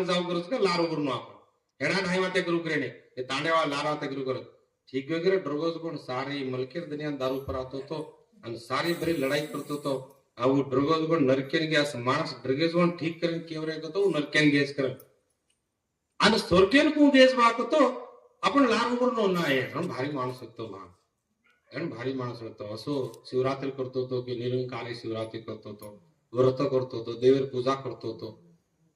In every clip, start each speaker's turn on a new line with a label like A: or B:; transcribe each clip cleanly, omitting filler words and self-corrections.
A: लांग जाऊ करत का लारो करू आपण एना नाही वाटे करू करे એ તાંડેવા લારા તે કરું ઠીક વગેરે ડ્રગોસ પણ સારી મલકેર દુનિયા દારૂ પર આવતો તો અને સારી ભરી લડાઈ કરતો તો આવું ડ્રગોસ પણ નરકેન ગયા માણસ ડ્રગેસ પણ ઠીક કરીને કેવરે તો નરકેન ગેસ કરે અને સોરકેન કુ ગેસ વાતો તો आपण लार ઉપર નો ના એ પણ ભારી માણસ હતો માં એન ભારી માણસ હતો असो शिवरात्री करतो तो की निरंकारी शिवरात्री करतो तो व्रत करतो तो देवर पूजा करतो तो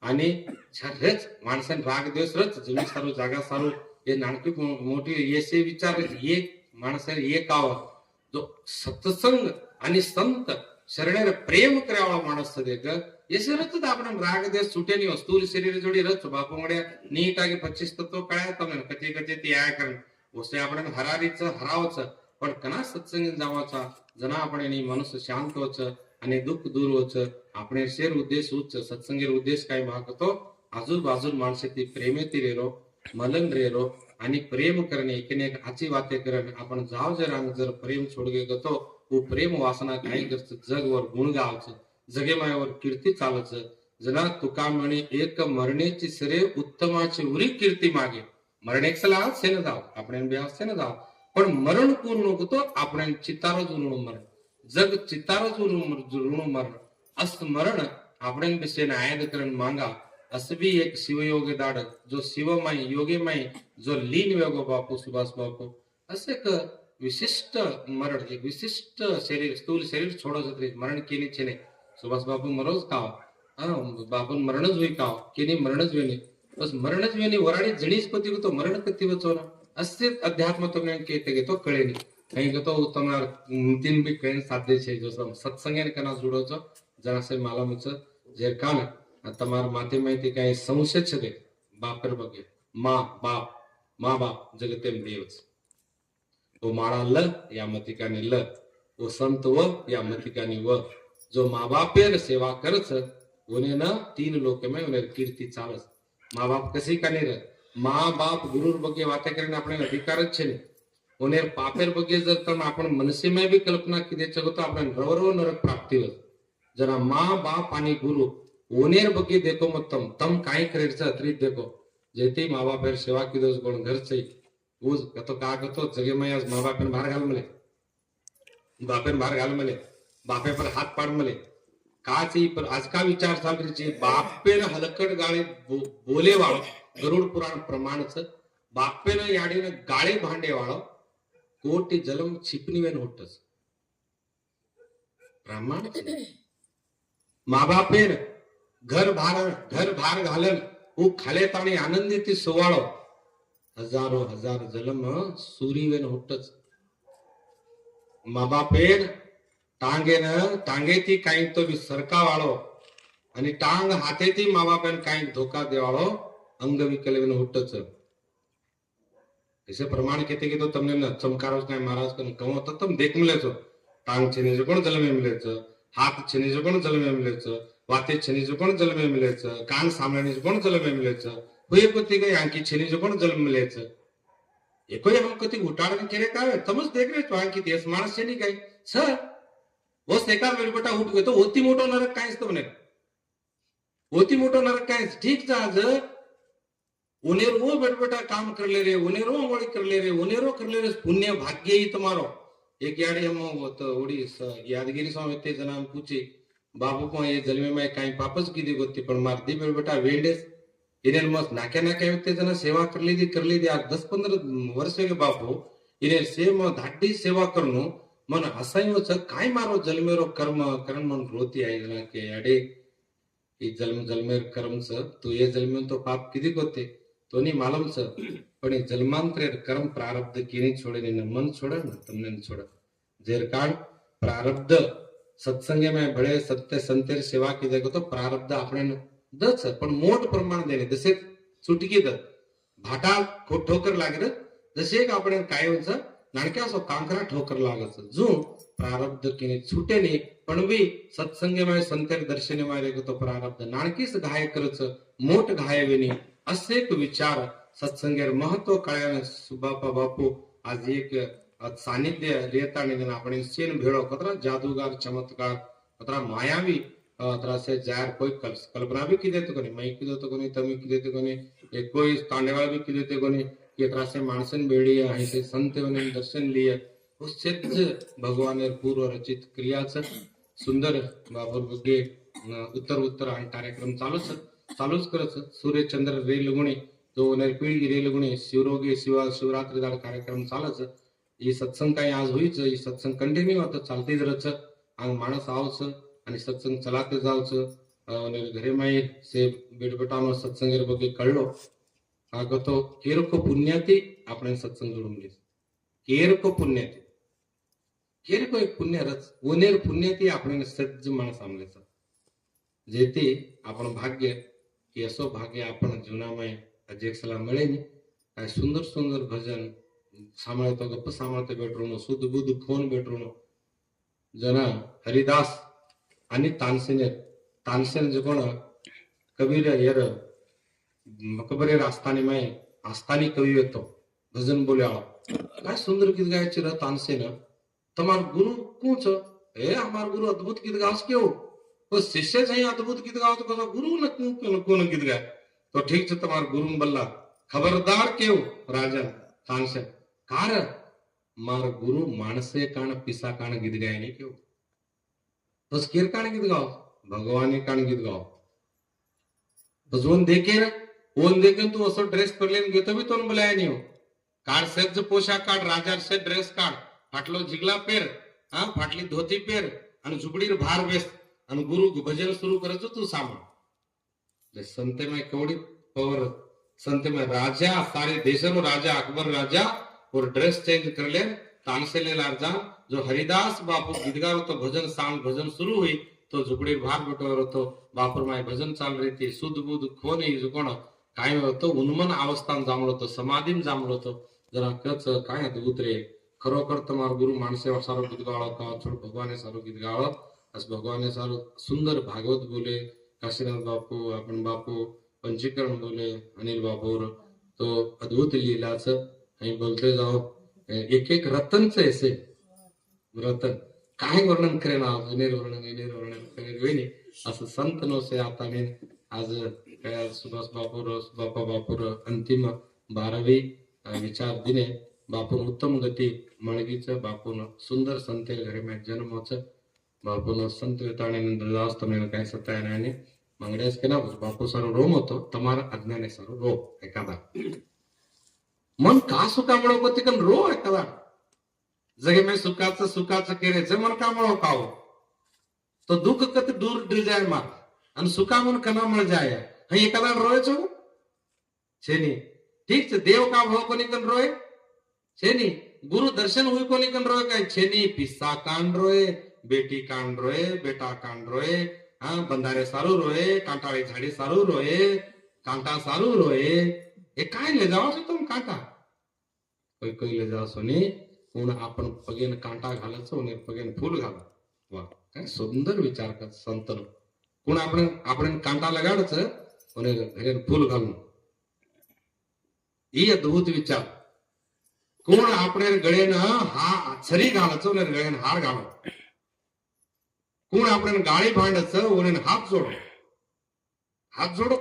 A: आणि छरेच माणसाने राग दिवस रच जमीन सारू जागा सारू हे नानकी मोठी येसे विचार एक माणसाने एक आव जो सत्संग आणि संत शरणेर प्रेम करावा माणस देख येसे रच आपण राग दिवस सुटेनी वस्तू शरीर जोडी रच बापूंगड्या नीटागे 25 तत्व कळाय तमने कधी कधी ते आय करण वसे आपण हरारीचं हरावचं पण कना सत्संग जावाचा जना आपण मनुष्य शांत होच आणि दुःख दूर होच આપણે શેર ઉદ્દેશ ઉચ્ચ સત્સંગેર ઉદ્દેશ काय भागतो आजूबाजू माणसाची प्रेमेती रेरो मलन रेरो आणि प्रेम करणे एकेने आची वाते करण आपण जाव जर जर प्रेम छोडगे गतो वो प्रेम वासना काय करत जगवर गुण गावच जगे मायावर कीर्ती चालच जना तुका म्हणे एक मरणेची सरे उत्तमाची उरी कीर्ती मागे मरणेक सला सेन जाव आपण बे सेन जाव पण मरण पूर्ण होतो आपण चितारो जुळून मरण जग चितारो जुळून मरण अस्मरण आपण विषय आयद करण मांगा असबी एक शिवयोग दाड जो शिवमय योगीमय जो लीन वेगो बापू सुभाष बापू असे एक विशिष्ट मरण एक विशिष्ट शरीर स्थूल शरीर छोडो मरण केली छेने सुभाष बापू मरोज काव बापू मरणच होई काव केनी मरणच वेनी बस मरणच वेनी वराडी जणीच पती तो मरण कती वचोना असे अध्यात्म तुमने केते घेतो कळेनी कहीं तो तुम्हार तीन भी कहीं साध्य छे जो सत्संगेन कना जुडोचो जरासे मालूम छ जे कान તમાર માથે માહિતી કઈ સમસ્યા છે બાપર બગે મા બાપ જગતે દેવ છે वो मारा ल या मतिकानी ल वो संत व या मतिकानी व जो माँ बापेर सेवा करच उन्हें न तीन लोक में उन्हें कीर्ती चालस माँ बाप कशी का नहीं माँ बाप गुरुर बगे वाते करने अपने अधिकार छे ने उन्हें पापेर बगे जर तम आपण मनसे में भी कल्पना कीधे छगो तो आपण रवरव नरक प्राप्ति हो जरा माँ बाप आणि गुरु ओनेर बगे देखो मत तम काय करेर छ अत्रित देखो जेती माँ बापेर सेवा कीधो कोण घर छै ऊज कतो का कतो जगे में आज माँ बापेन बाहर घाल मले बापेन बाहर घाल मले बापे पर हाथ पाड मले का ची पर आज का विचार सागरी ची बापेन हलकट गाळे बोले वाळो गरुड पुराण प्रमाण छ बापेन याडीने गाळे भांडे वाळो कोटी जलम छिपनी वेन होटस प्रमाण माँ बापेन घर भार घालन वो खाले ताणी आनंदी सोवाळो हजारो हजार जलम सूरीवेन होटच माँ बापेन टांगेती काही तो सरका वाळो आणि टांग हातेती माँ बापेन काही धोका देवाळो अंग विकलवेन होटच ऐसे प्रमाण कहते कि तो तुमने न चमकारो काय महाराज कन कहो तो तुम देख मिले छो टांग छेने जो कोण जल में मिले छ हाथ छेने जो कोण जल में मिले छ वाते छेने जो कोण जल में मिले छ कान सामने जो कोण जल में मिले छ हुए पति गई आंकी छेने जो कोण जल में मिले छ एको हम कति उठाड़न केरे का तमस देख रे तो आंकी देश मानस छे नहीं गई छ वो सेका मेरे बेटा उठ गए तो ओती मोटो नरक कायस तो बने ओती मोटो नरक कायस ठीक था आज उनेर वो बेटा काम कर ले रे उनेरो अंगोड़ी कर ले रे उनेरो कर ले रे पुण्य भाग्य ही तुम्हारो एक याडे हम तो ओडी यादगिरी स्वामी ते जना पूछे बाबू को ये जन्मे में काई पापस की दी गोती पण मार दी बेटा वेंडेस इन्हें मस्त नाके नाके ते जना सेवा कर ली आज 10-15 वर्ष के बापू इन्हें सेम धाडी सेवा करनो मन हसायो छ काय मारो जन्मेरो कर्म मन रोती आई जना के याडे ई जन्मेर कर्म छ तो ये जन्मे तो पाप किदी गोते तो नहीं मालूम छ पण जन्मांतरे कर्म प्रारब्ध किनी छोड़े ने मन छोड़ा न तुमने छोड़ा जेर काल प्रारब्ध सत्संगे में बड़े सत्य संतेर सेवा की देखो तो प्रारब्ध अपने दच पण मोठ प्रमाण देणे जसे चुटकी द भाटा ठोकर लागे जसे एक आपण काय होच नाणक्या सो कांकरा ठोकर लागत जो प्रारब्ध किनी छूटे नहीं पण भी सत्संगे में संतेर दर्शने में देखो तो प्रारब्ध नाणकीस घाय करच मोठ घाय वेनी असे एक विचार सत्संगेर महत्व कळ्याने सुबापा बापू आज एक सानिध्य रेता आपण सेन भेळो कतरा जादूगार चमत्कार कतरा मायावी त्रासे जार कोई कल्पना भी की देते कोनी मैं की देते कोनी तमी की देते कोनी एक कोई तांडेवाल भी की देते कोनी कि त्रासे माणसन बेड़ी आहे ते संत वने दर्शन लिए वो सिद्ध भगवान पूर्व रचित क्रियाच सुंदर बाबर बगे उत्तर उत्तर आणि कार्यक्रम चालूच करत सूर्य चंद्र रे लगुणी तो पिळगी रे लगुणी शिवरोगी शिवरात्री दाड कार्यक्रम चालच ही सत्संग काही आज होईच ही सत्संग कंटिन्यू आता चालतीच रच अंग माणस आवच आणि सत्संग चलाते जावच घरे माई से बेटबेटानो सत्संग बगे कळलो तो केरको पुण्याती आपण सत्संग जोडून घेस केरको पुण्याती केरको एक पुण्य रच ओनेर पुण्याती आपण सज्ज माणस आमलेचा जेते आपण भाग्य की असो भाग्य आपण जीवनामय अजेक्सला मिळेल काय सुंदर सुंदर भजन सांभाळतो गप्प सांभाळतो बेटरूनो सुध बुध फोन बेटरूनो जना हरिदास आणि तानसेन जो कोण कबीर यर मकबरे आस्थानी माय आस्थानी कवी येतो भजन बोल्या काय सुंदर गीत गायचे र तानसेन તમાર ગુરુ કોણ છે એ અમાર ગુરુ અદ્ભુત ગીત ગાવસ કેવું તો શિષ્ય છે અદ્ભુત ગીત ગાવ તો કશો ગુરુ ને કોણ ગીત ગાય તો ઠીક છે તમાર ગુરુ બલ્લા ખબરદાર કેવું રાજા તાનસેન કાર માર ગુરુ માણસે કાણ પિસા કાણ ગીત ગાય નહીં કેવું બસ કેર કાણ ગીત ગાવ ભગવાને કાણ ગીત ગાવ બસ ઓન દેખે તું असं ड्रेस करलेन घेतो बी तो बोलाय नाही हो काढ सज्ज पोशाख काढ राजा से ड्रेस काढ फाटलो जिगला पेर हा फाटली धोती पेर आणि झुपडीर भार बेस आणि गुरु भजन सुरू करायचं तू सांभाळ संते में कवडी पवर संते में राजा सारे देशनो राजा अकबर राजा और ड्रेस चेंज कर ले तानसेले लारजा जो हरिदास बापू गीत गाव तो भजन सांग भजन सुरू हुई तो झुपडीर भार बटवर होतो बापूर माय भजन चाल रही थी सुध बुध खोन ही कोण काय होतं उन्मन अवस्थान जांभळ होतं समाधीन जांभळ होतं जरा कच काय अद्भुत रे खरोखर તમાર ગુરુ માણસે સારો ગીત ગાળો કા છોડ ભગવાને સારો ગીત ગાળો અસ ભગવાને સારો સુંદર ભાગવત બોલે કાશીનાથ બાપુ આપણ બાપુ पंचीकरण बोले अनिल बापूर तो अद्भुत लीलाच અહીં बोलते जाओ एक एक रतनच ऐसे रतन काय वर्णन करेन विनेर वर्णन करेन वेणी असं संत नोसे आता मी आज काय सुभाष बापूर बापा बापूर अंतिम 12वी विचार दिने बापून उत्तम गती मळगीचं बापून सुंदर संतेर घरे में जन्मोच बापून संत विताणेनंतर दास तुम्ही काय सत्याने मंगड्यास केला बापू सारो रोम होतो તમારા અજ્ઞાને સારો રો એકાદા मन का सुका म्हणो को तिकन रो एकादा जगे में सुकाचं केरेचं मन का म्हणो काओ तो दुःख कत दूर डी जाय मार आणि सुका मन कना मळ जाय हे एकादा रोय छो छेनी ठीक છે देव का भव कोनी कन रोय छेनी गुरु दर्शन हुई कोनी कन रोय काय छेनी पिस्सा कान रोय बेटी कान रोय बेटा कान रोय हाँ बंधारे सारू रोए कांटाळी झाडी सारू रोए कांटा सारू रोए हे काय ले जाओ तुम कांटा कोई ले जाओ सोनी कोण आपण पगेन कांटा घालायचं आणि पगेन फूल घाला वा काय सुंदर विचार कर संत कोण आपण कांटा लगाडायचं आणि घरेन फूल घालून ही अद्भुत विचार कोण આપણે ગળેન હા છરી ઘાલાयचं અને ગળેન હાર ઘાલો कोण आपण गाळी भांडायचं ओळीन हात जोडो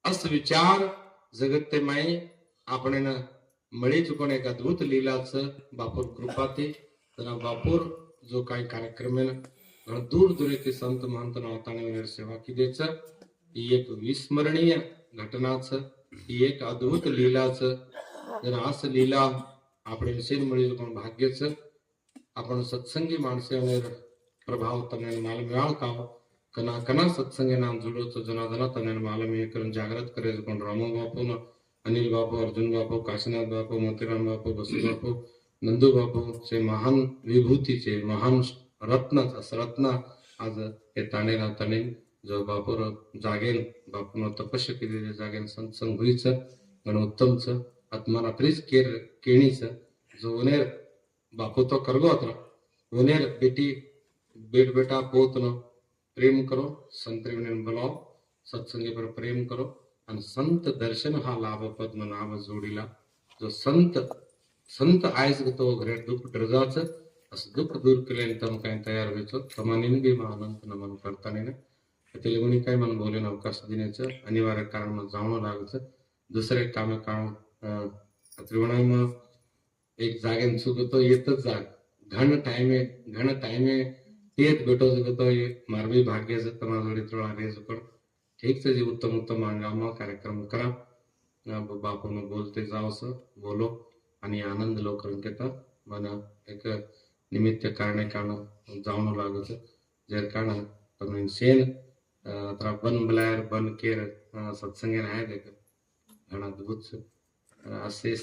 A: अस विचार जगत ते माई आपण मळी चुकून एक अद्भुत लीलाच बापूर कृपाती जरा बापूर जो काही कार्यक्रम दूर दूर येते संत महंत नवताने सेवा किदेच ही एक विस्मरणीय घटनाच ही एक अद्भुत लीलाच जरा अस लीला आपण शेन मळी चुकून भाग्यच आपण सत्संगी माणसे प्रभाव तने माल मिळाल का कना कना सत्संगे नाम जुड़ो तो जना जना तने माल में करण जागृत करे कोण रामो बापू न अनिल बापू अर्जुन बापू काशीनाथ बापू मोतीराम बापू बसु बापू नंदू बापू चे महान विभूतीचे महान रत्न आज हे ताणे ना तने जो बापूर जागेल बापून तपस्या केलेले जागेल सत्संग होईच गण उत्तमच आत्मरात्रीच केणीच जो उनेर बापू तो करगोत उनेर बेटी बेट बेटा पोतनो प्रेम करो संत बोलाव सत्संगी पर प्रेम करो आणि संत दर्शन हा लाभ पद्म नाम जोडीला जो संत आयस तो घरे दुःख ड्रजाच असं दुःख दूर केले तम काही तयार व्हायचो तमाने बी अनंत नमन करताना त्याला काही मन बोले अवकाश देण्याचं अनिवार्य कारण जाणं लागायचं दुसरे काम त्रिवणाम एक जागेन चुकतो येतच जाग घण टाइमे येत भेटो मारवी भाग्याचं तमाजोडी तुळा रेज पण ठीक जी उत्तम उत्तम अंगामा कार्यक्रम करा बापून बोलते जावस बोलो आणि आनंद लोकरन घेता मन एक निमित्त कारणे कारण जावणं लागत जर कारण तुम्ही सेन तर बन बुलायर बन केर सत्संग आहे घणा अद्भुत असे